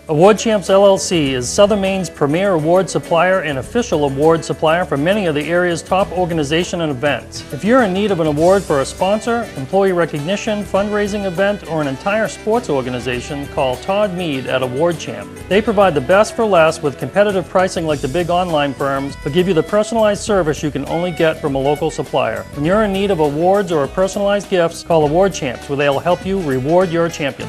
Award Champs LLC is Southern Maine's premier award supplier and official award supplier for many of the area's top organizations and events. If you're in need of an award for a sponsor, employee recognition, fundraising event, or an entire sports organization, call Todd Mead at Award Champ. They provide the best for less with competitive pricing like the big online firms, but give you the personalized service you can only get from a local supplier. When you're in need of awards or personalized gifts, call Award Champs, where they'll help you reward your champion.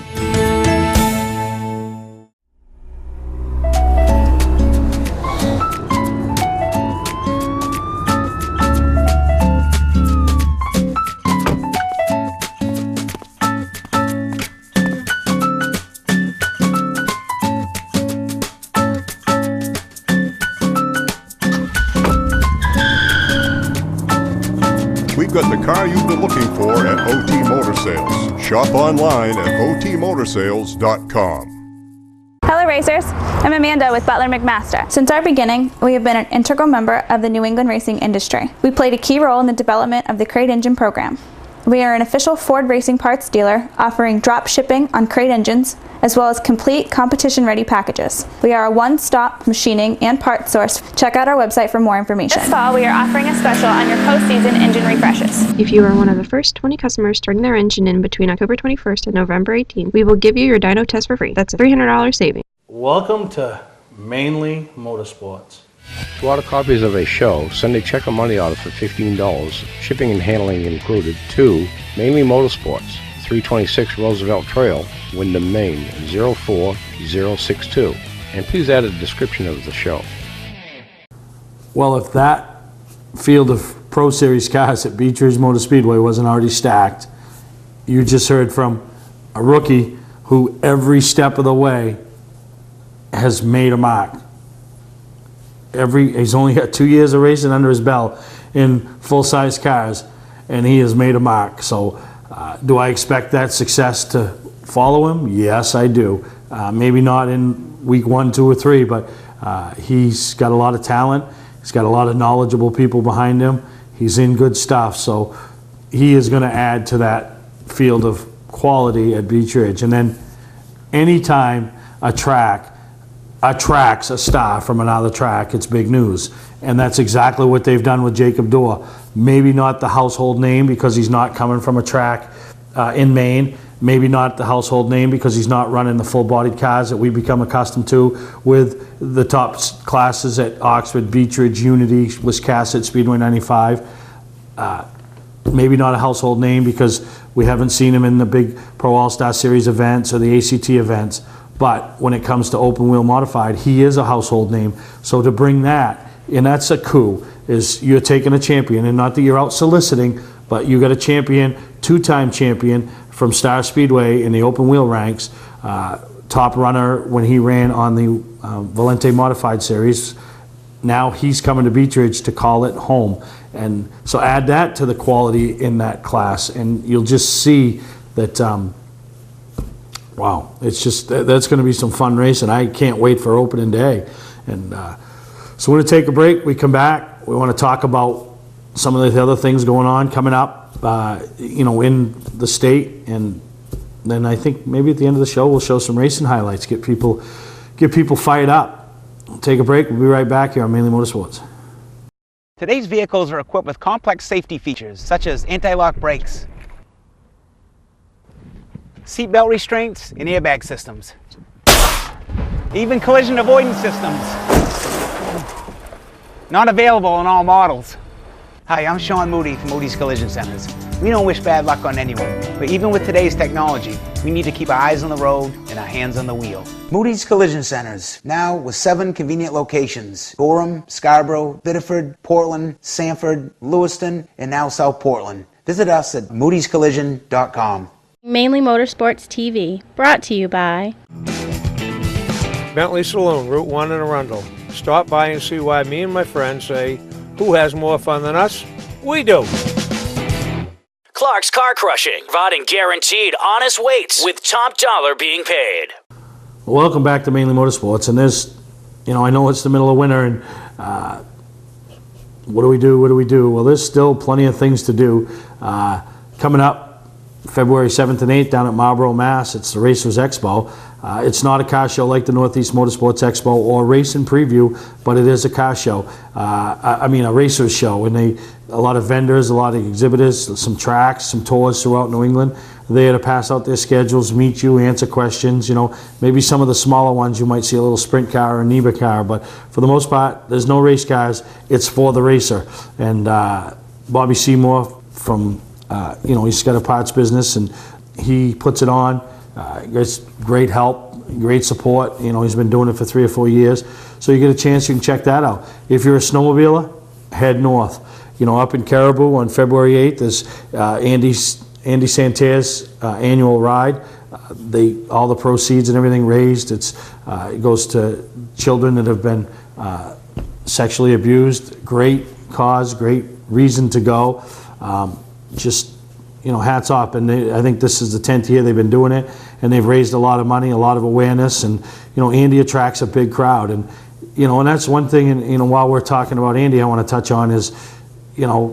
We've got the car you've been looking for at OT Motor Sales. Shop online at otmotorsales.com. Hello racers, I'm Amanda with Butler McMaster. Since our beginning, we have been an integral member of the New England racing industry. We played a key role in the development of the crate engine program. We are an official Ford racing parts dealer offering drop shipping on crate engines, as well as complete competition-ready packages. We are a one-stop machining and parts source. Check out our website for more information. This fall, we are offering a special on your post-season engine refreshes. If you are one of the first 20 customers turning their engine in between October 21st and November 18th, we will give you your dyno test for free. That's a $300 savings. Welcome to Mainely Motorsports. To order copies of a show, send a check or money order for $15, shipping and handling included, to Mainely Motorsports, 326 Roosevelt Trail, Windham, Maine, 04062. And please add a description of the show. Well, if that field of Pro Series cars at Beech Ridge Motor Speedway wasn't already stacked, you just heard from a rookie who every step of the way has made a mark. He's only got 2 years of racing under his belt in full-size cars, and he has made a mark. So do I expect that success to follow him? Yes, I do. Maybe not in week 1, 2, or 3, but he's got a lot of talent. He's got a lot of knowledgeable people behind him. He's in good stuff, so he is going to add to that field of quality at Beech Ridge. And then anytime a track attracts a star from another track, it's big news. And that's exactly what they've done with Jacob Dore. Maybe not the household name because he's not coming from a track in Maine. Maybe not the household name because he's not running the full-bodied cars that we've become accustomed to with the top classes at Oxford, Beech Ridge, Unity, Wiscasset, Speedway 95. Maybe not a household name because we haven't seen him in the big Pro All-Star Series events or the ACT events. But when it comes to open wheel modified, he is a household name. So to bring that, and that's a coup, is you're taking a champion, and not that you're out soliciting, but you got a champion, 2-time champion from Star Speedway in the open wheel ranks, top runner when he ran on the Valente Modified Series. Now he's coming to Beech Ridge to call it home. And so add that to the quality in that class, and you'll just see that wow, it's just, that's going to be some fun racing. I can't wait for opening day. And so we're going to take a break. We come back. We want to talk about some of the other things going on coming up, in the state and then I think maybe at the end of the show we'll show some racing highlights, get people fired up. Take a break. We'll be right back here on Mainely Motorsports. Today's vehicles are equipped with complex safety features such as anti-lock brakes, seatbelt restraints, and airbag systems. Even collision avoidance systems. Not available in all models. Hi, I'm Sean Moody from Moody's Collision Centers. We don't wish bad luck on anyone, but even with today's technology, we need to keep our eyes on the road and our hands on the wheel. Moody's Collision Centers, now with 7 convenient locations: Gorham, Scarborough, Biddeford, Portland, Sanford, Lewiston, and now South Portland. Visit us at moodyscollision.com. Mainly Motorsports TV, brought to you by Bentley Saloon, Route 1 in Arundel. Stop by and see why me and my friends say, who has more fun than us? We do. Clark's Car Crushing, providing guaranteed honest weights with top dollar being paid. Welcome back to Mainly Motorsports, and there's, I know it's the middle of winter, and what do we do? Well, there's still plenty of things to do. Coming up February 7th and 8th down at Marlborough, Mass, it's the Racers Expo. It's not a car show like the Northeast Motorsports Expo or Racing Preview, but it is a car show. A racers show, and a lot of vendors, a lot of exhibitors, some tracks, some tours throughout New England. They're there to pass out their schedules, meet you, answer questions. Maybe some of the smaller ones you might see a little sprint car or a NEBA car, but for the most part, there's no race cars. It's for the racer. And Bobby Seymour from, he's got a parts business, and he puts it on. Gets great help, great support. He's been doing it for 3 or 4 years. So you get a chance, you can check that out. If you're a snowmobiler, head north. Up in Caribou on February 8th is Andy Santerre's annual ride. All the proceeds and everything raised, it goes to children that have been sexually abused. Great cause, great reason to go. Hats off. And I think this is the 10th year they've been doing it, and they've raised a lot of money, a lot of awareness, and Andy attracts a big crowd. And and that's one thing. And while we're talking about Andy, I want to touch on is, a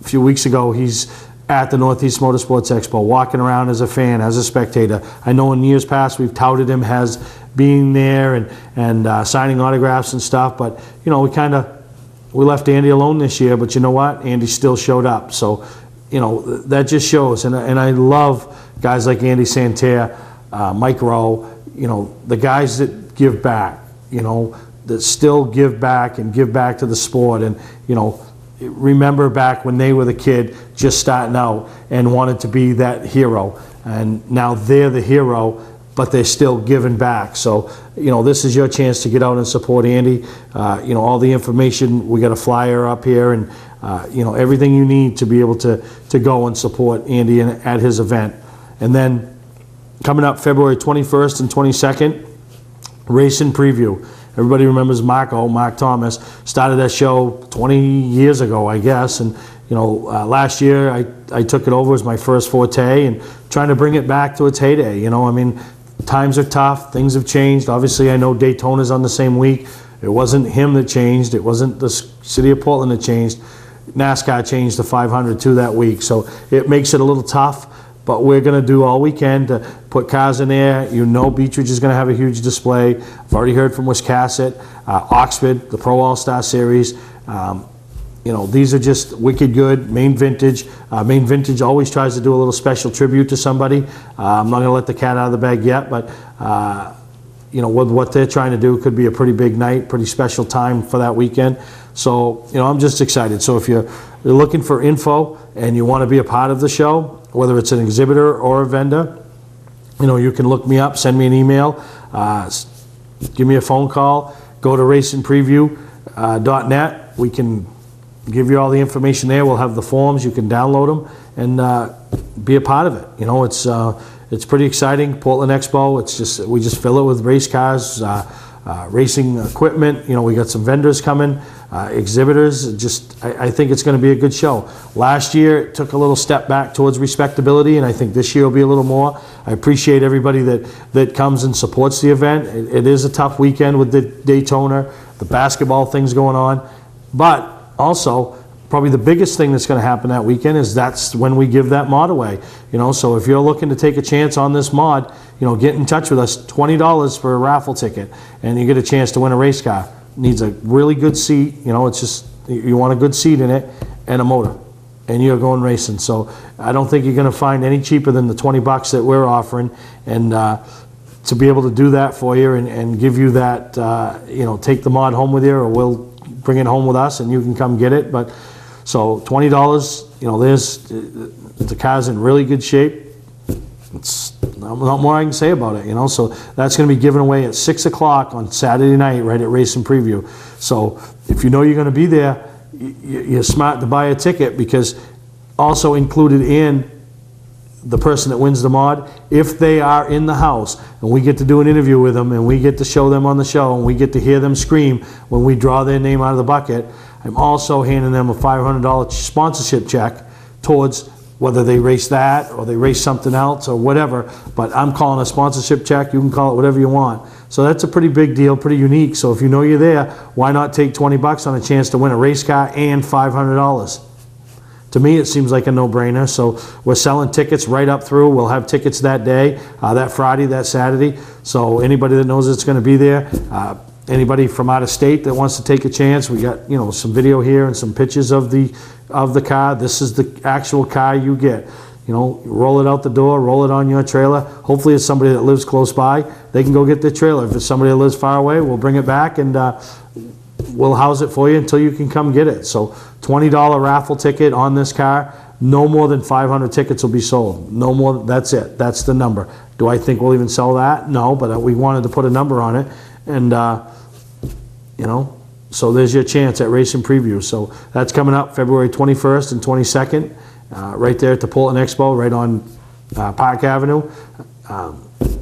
few weeks ago he's at the Northeast Motorsports Expo, walking around as a fan, as a spectator. I know in years past we've touted him as being there and signing autographs and stuff, but we left Andy alone this year. But you know what? Andy still showed up. So that just shows, and I love guys like Andy Santerre, Mike Rowe, the guys that give back, that still give back and give back to the sport. And remember back when they were the kid just starting out and wanted to be that hero, and now they're the hero, but they're still giving back. So this is your chance to get out and support Andy. All the information, we got a flyer up here, and everything you need to be able to go and support Andy at his event. And then coming up February 21st and 22nd, Racing Preview. Everybody remembers Mark Thomas, started that show 20 years ago, I guess. And last year I took it over as my first forte, and trying to bring it back to its heyday. Times are tough, things have changed. Obviously, I know Daytona's on the same week. It wasn't him that changed, it wasn't the city of Portland that changed. NASCAR changed the 500 too that week, so it makes it a little tough, but we're going to do all we can to put cars in there. Beechridge is going to have a huge display. I've already heard from Wiscasset, Oxford, the Pro All-Star Series. These are just wicked good. Main Vintage. Main Vintage always tries to do a little special tribute to somebody. I'm not going to let the cat out of the bag yet, but with what they're trying to do, could be a pretty big night, pretty special time for that weekend. So, I'm just excited. So if you're looking for info and you want to be a part of the show, whether it's an exhibitor or a vendor, you can look me up, send me an email, give me a phone call, go to racingpreview.net. We can give you all the information there. We'll have the forms. You can download them and be a part of it. It's pretty exciting. Portland Expo. We just fill it with race cars, racing equipment. We got some vendors coming, exhibitors. I think it's going to be a good show. Last year it took a little step back towards respectability, and I think this year will be a little more. I appreciate everybody that comes and supports the event. It is a tough weekend with the Daytona, the basketball things going on, but also probably the biggest thing that's going to happen that weekend is that's when we give that mod away. So if you're looking to take a chance on this mod, get in touch with us. $20 for a raffle ticket, and you get a chance to win a race car. Needs a really good seat. It's just you want a good seat in it and a motor, and you're going racing. So I don't think you're going to find any cheaper than the $20 that we're offering, and to be able to do that for you and give you that, take the mod home with you, or we'll bring it home with us and you can come get it. But so $20, there's the car's in really good shape. It's not more I can say about it, so that's going to be given away at 6 o'clock on Saturday night, right at Racing Preview. So if you know you're going to be there, you're smart to buy a ticket, because also included in the person that wins the mod, if they are in the house and we get to do an interview with them and we get to show them on the show and we get to hear them scream when we draw their name out of the bucket, I'm also handing them a $500 sponsorship check towards whether they race that or they race something else or whatever. But I'm calling a sponsorship check. You can call it whatever you want. So that's a pretty big deal, pretty unique. So if you know you're there, why not take $20 on a chance to win a race car and $500? To me, it seems like a no-brainer. So we're selling tickets right up through. We'll have tickets that day, that Friday, that Saturday. So anybody that knows it's going to be there, anybody from out of state that wants to take a chance, we got some video here and some pictures of the car. This is the actual car you get. Roll it out the door, roll it on your trailer. Hopefully it's somebody that lives close by. They can go get their trailer. If it's somebody that lives far away, we'll bring it back and we'll house it for you until you can come get it. So $20 raffle ticket on this car. No more than 500 tickets will be sold. No more. That's it. That's the number. Do I think we'll even sell that? No, but we wanted to put a number on it. And, so there's your chance at Racing Preview. So that's coming up February 21st and 22nd, right there at the Portland Expo, right on Park Avenue.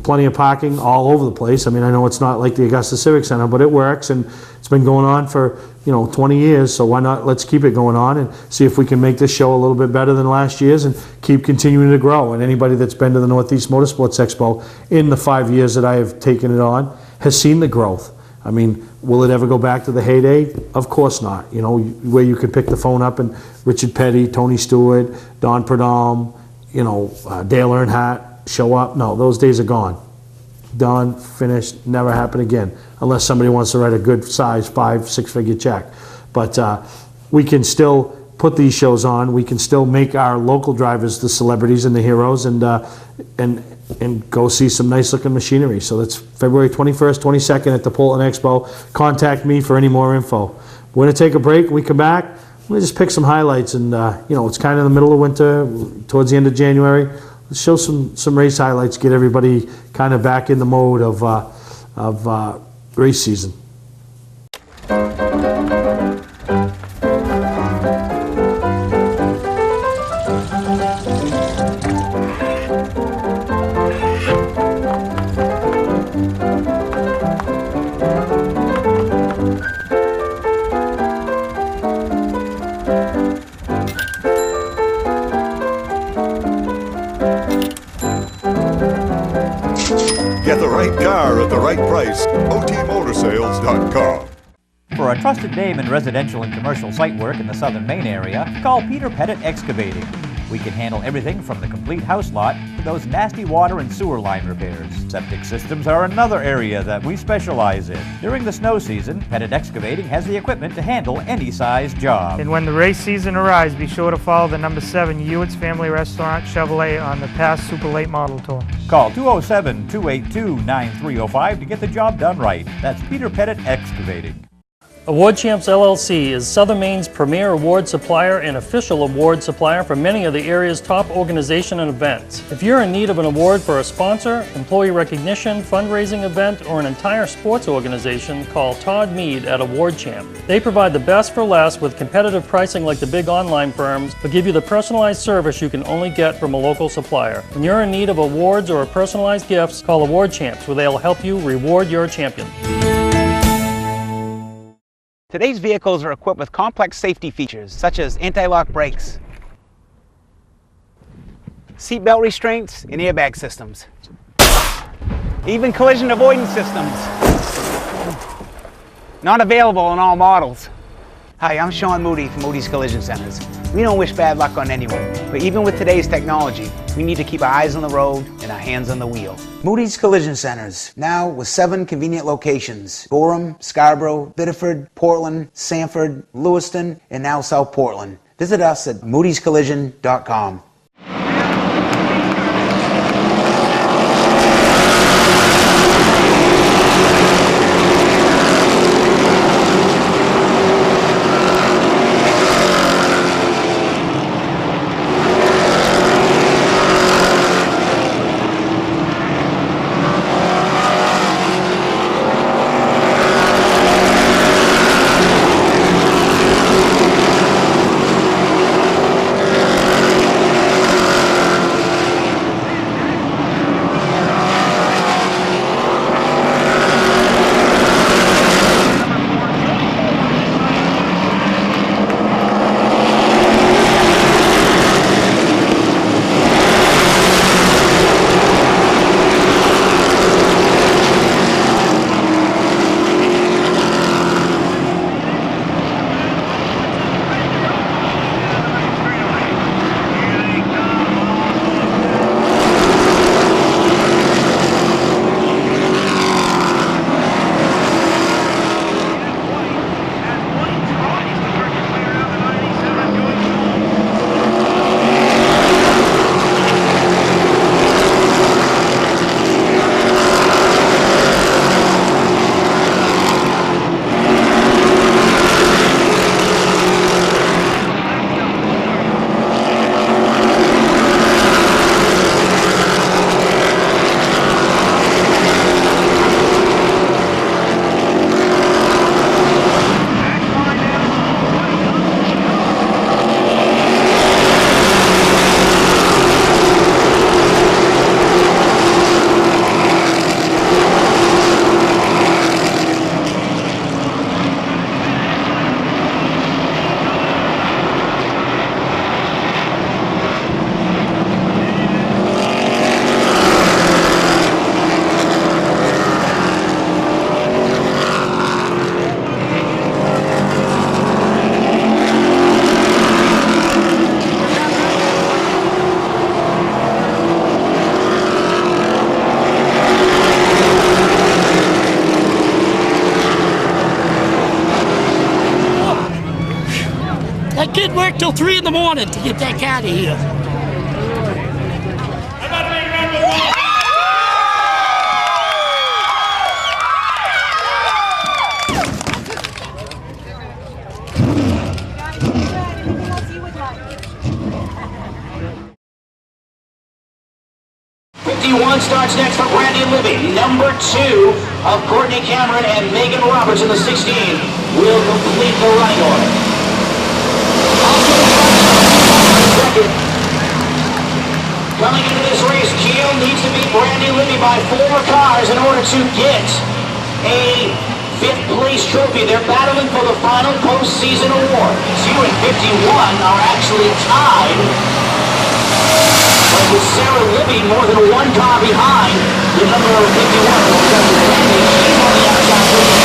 Plenty of parking all over the place. I mean, I know it's not like the Augusta Civic Center, but it works, and it's been going on for 20 years. So why not? Let's keep it going on and see if we can make this show a little bit better than last year's and keep continuing to grow. And anybody that's been to the Northeast Motorsports Expo in the 5 years that I have taken it on has seen the growth. I mean, will it ever go back to the heyday? Of course not. Where you could pick the phone up and Richard Petty, Tony Stewart, Don Pradom, Dale Earnhardt show up. No, those days are gone. Done, finished, never happen again, unless somebody wants to write a good size 5-6 figure check. But we can still put these shows on. We can still make our local drivers the celebrities and the heroes, and go see some nice looking machinery. So that's February 21st, 22nd at the Portland Expo. Contact me for any more info. We're going to take a break. When we come back, I'm going to just pick some highlights, and it's kind of the middle of winter, towards the end of January. Let's show some race highlights, get everybody kind of back in the mode of race season. Get the right car at the right price. OTMotorsales.com. For a trusted name in residential and commercial site work in the southern Maine area, call Peter Pettit Excavating. We can handle everything from the complete house lot to those nasty water and sewer line repairs. Septic systems are another area that we specialize in. During the snow season, Pettit Excavating has the equipment to handle any size job. And when the race season arrives, be sure to follow the number 7 Hewitt's Family Restaurant Chevrolet on the past Super Late Model Tour. Call 207-282-9305 to get the job done right. That's Peter Pettit Excavating. Award Champs LLC is Southern Maine's premier award supplier and official award supplier for many of the area's top organizations and events. If you're in need of an award for a sponsor, employee recognition, fundraising event, or an entire sports organization, call Todd Mead at Award Champ. They provide the best for less with competitive pricing like the big online firms, but give you the personalized service you can only get from a local supplier. When you're in need of awards or personalized gifts, call Award Champs, where they'll help you reward your champion. Today's vehicles are equipped with complex safety features such as anti-lock brakes, seatbelt restraints, and airbag systems. Even collision avoidance systems. Not available in all models. Hi, I'm Sean Moody from Moody's Collision Centers. We don't wish bad luck on anyone, but even with today's technology, we need to keep our eyes on the road and our hands on the wheel. Moody's Collision Centers, now with 7 convenient locations: Gorham, Scarborough, Biddeford, Portland, Sanford, Lewiston, and now South Portland. Visit us at moodyscollision.com. That kid worked till 3 in the morning to get that cat here. Starts next for Brandy Libby. Number 2 of Courtney Cameron and Megan Roberts in the 16 will complete the running order. Second. Coming into this race, Keel needs to beat Brandy Libby by 4 cars in order to get a 5th place trophy. They're battling for the final postseason award. 2 and 51 are actually tied. But with Sarah Libby more than 1 car behind, the number 51 will come to Brandy. She's on the outside looking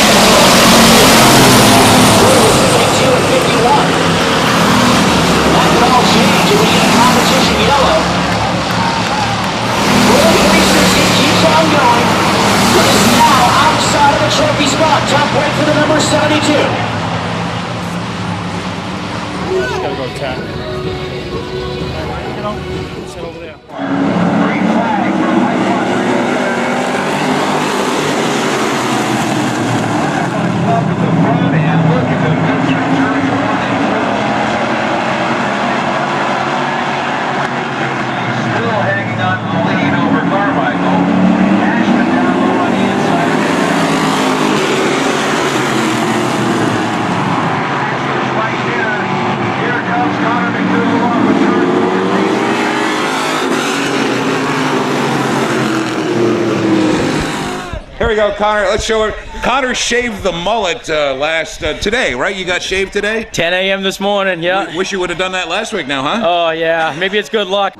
52 and 51. That could all change if we get a competition yellow. 4-3-60 keeps on going, but is now outside of the trophy spot. Top break for the number 72. Just gotta go tap. You know, sit over there. Green flag from White Water. Up at the front and look at the picture turning running. Still hanging on the lead over Carmichael. Ashman down low on the inside. Ashman's right here. Here comes Connor McDougal off the turn 4. Here we go, Connor. Let's show it. Connor shaved the mullet today, right? You got shaved today? 10 a.m. this morning, yeah. Wish you would have done that last week now, huh? Oh, yeah. Maybe it's good luck.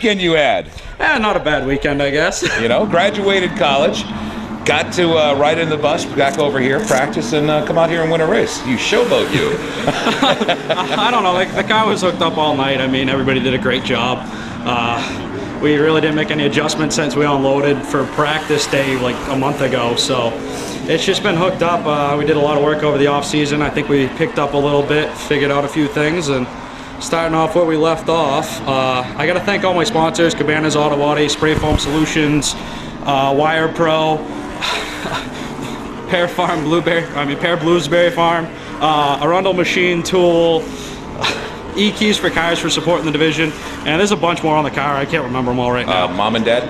weekend you had? Not a bad weekend, I guess. You know, graduated college, got to ride in the bus back over here, practice, and come out here and win a race. You showboat, you. I don't know, like the car was hooked up all night. I mean, everybody did a great job. We really didn't make any adjustments since we unloaded for practice day like a month ago, so it's just been hooked up. We did a lot of work over the off season. I think we picked up a little bit, figured out a few things, and starting off where we left off, I got to thank all my sponsors: Cabana's Auto Body, Spray Foam Solutions, Wire Pro, Pear Bluesberry Farm, Arundel Machine Tool, E-Keys for Cars for supporting the division, and there's a bunch more on the car. I can't remember them all right now. Mom and Dad?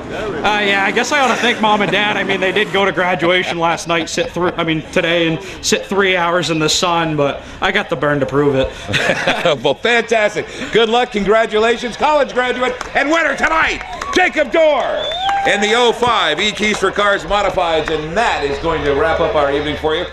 Yeah, I guess I ought to thank Mom and Dad. I mean, they did go to graduation last night, today, and sit 3 hours in the sun, but I got the burn to prove it. Well, fantastic. Good luck, congratulations, college graduate, and winner tonight, Jacob Dore, in the 05 E-Keys for Cars Modifieds, and that is going to wrap up our evening for you.